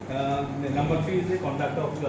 Number 3 is the conduct of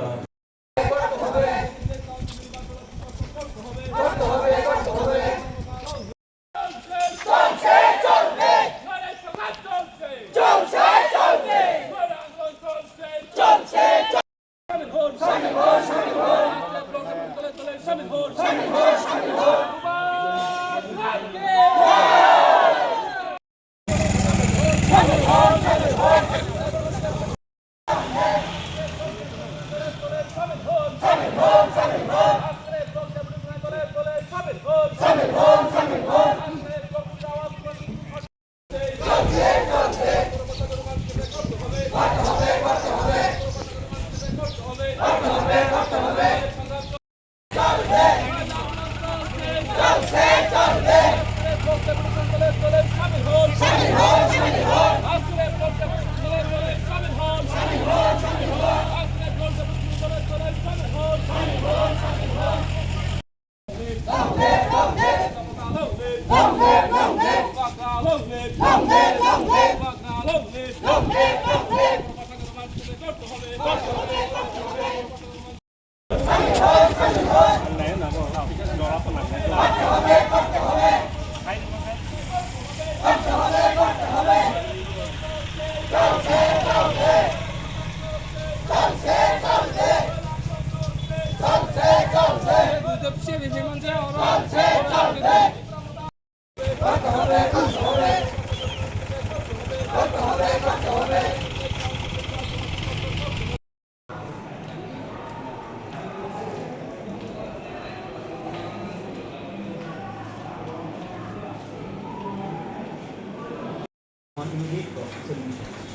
on immediate solution.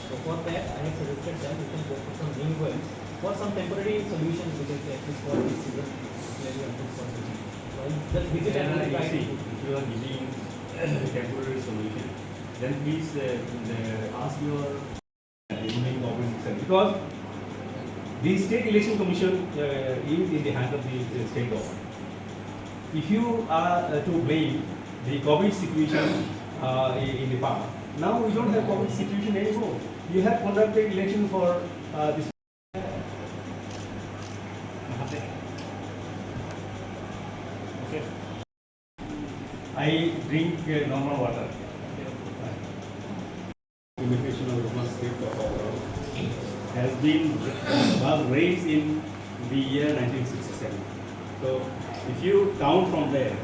So for that, I have suggested that you can go for some ring wells for some temporary solution because at least for this season clearly unfortunate. So I just visit and try to. If you are giving temporary solution, then please ask your remaining government, because the state election commission is in the hand of the state government. If you are to blame the COVID situation in the past, now we don't have COVID situation anymore. You have conducted election for this. Okay. I drink normal water. Limitation of human state has been was raised in the year 1967. So if you count from there,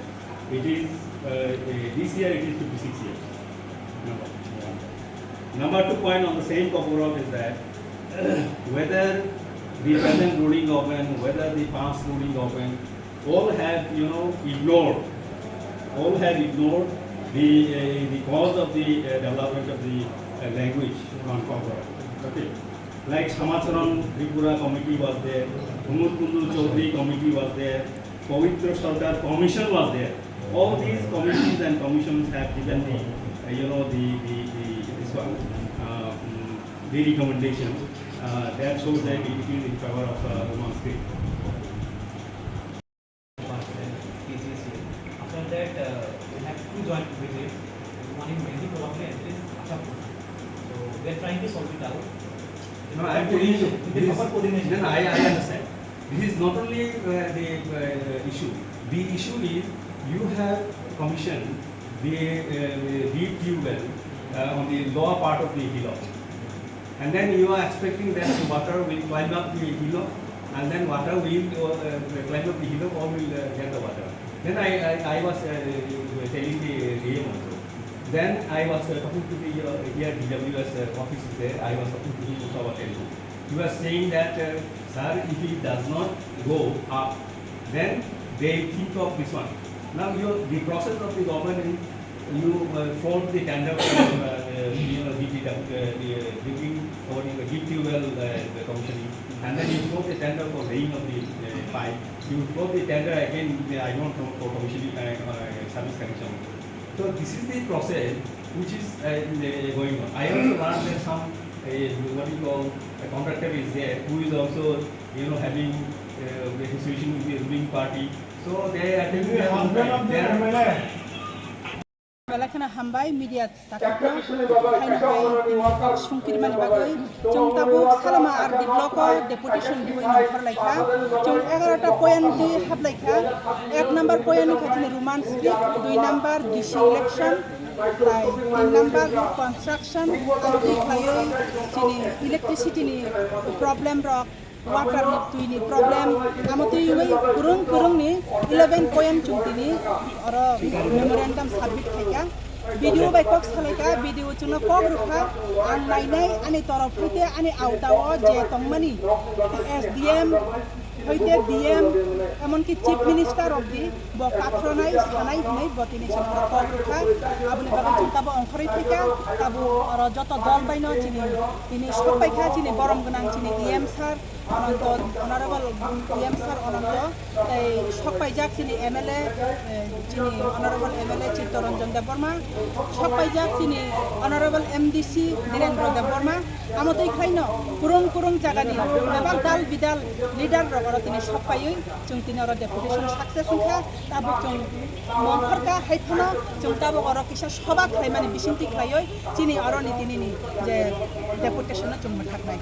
it is this year it is 56 years. Number 2 point on the same Kopurov is that whether the present ruling government, whether the past ruling government, all have ignored the cause of the development of the language on Kopurov. Okay, like Samacharan Tripura committee was there, Humur Kundu Chaudhary committee was there, Pavitra Sarkar commission was there. All these committees and commissions have given the recommendations that shows that it is in favor of human state. After that, we have 2 joint visits. One in Mehdi probably and this Ashapur. So we are trying to solve it out. No, I am telling you, then I understand. This is not only the issue. The issue is you have commissioned the deep tube well on the lower part of the hillock, and then you are expecting that the water will climb up the hillock, and then water will climb up the hillock or will get the water. Then I was telling the DM also. Then I was talking to the here DWS office is there. I was talking to him also about telephone. He was saying that sir, if it does not go up, then they think of this one. Now the process of the government is you float the tender for digging or the deep tube well commissioning, and then you float the tender for laying of the pipe. You float the tender again. I don't know for commissioning service connection. So this is the process which is going on. I also learned that some what you call a contractor is there who is also having association with the ruling party. So they are taking Rilaikha hambai media takapno haino hai sungkir mani bagai jong tabu Salema ar D.D.O Deputation diwoi nomor Rilaikha jong 11 point di hab Rilaikha 1 number point ni khachini Roman script 2 number DC election 3 number construction amti khayo chini electricity ni problem rock water ni problem amati yoi kurung ni 11 point chungtini aro memorandum submit khaika B.D.O by Cox Rilaikha B.D.O chuna kok rukha ang nainai ani torop pute ani autawo je tongmani SDM hoite DM এমনকি chief minister of the পাত্রনাই Sanai হনাই বতিনি Samar call রুখা আবুনি বাবা চিন্তাবো অংখরই থেকে তাবু আর যত দল বাইনো চিনি তিনি সবাই খা চিনি বরম গনাং চিনি ইএম স্যার অনন্ত অনারেবল ইএম স্যার অনন্ত এই সবাই যাক চিনি এমএলএ চিনি অনারেবল এমএলএ চিত্তরঞ্জন দেববর্মা সবাই যাক চিনি অনারেবল এমডিসি বীরেন্দ্র দেববর্মা আমতই খাইনো কুরং জাগানি এবার দাল বিদাল লিডার রগর তিনি সবাই जों তিনি আর ডেপুটেশন সাকসেস হইখা তাবো जों মনখরকা হাইফানো जों তাবো আর কিসা সভা খাই মানে বিশিন্তি খাইয় চিনি আর নি তিনি যে ডেপুটেশন जों মথাকনাই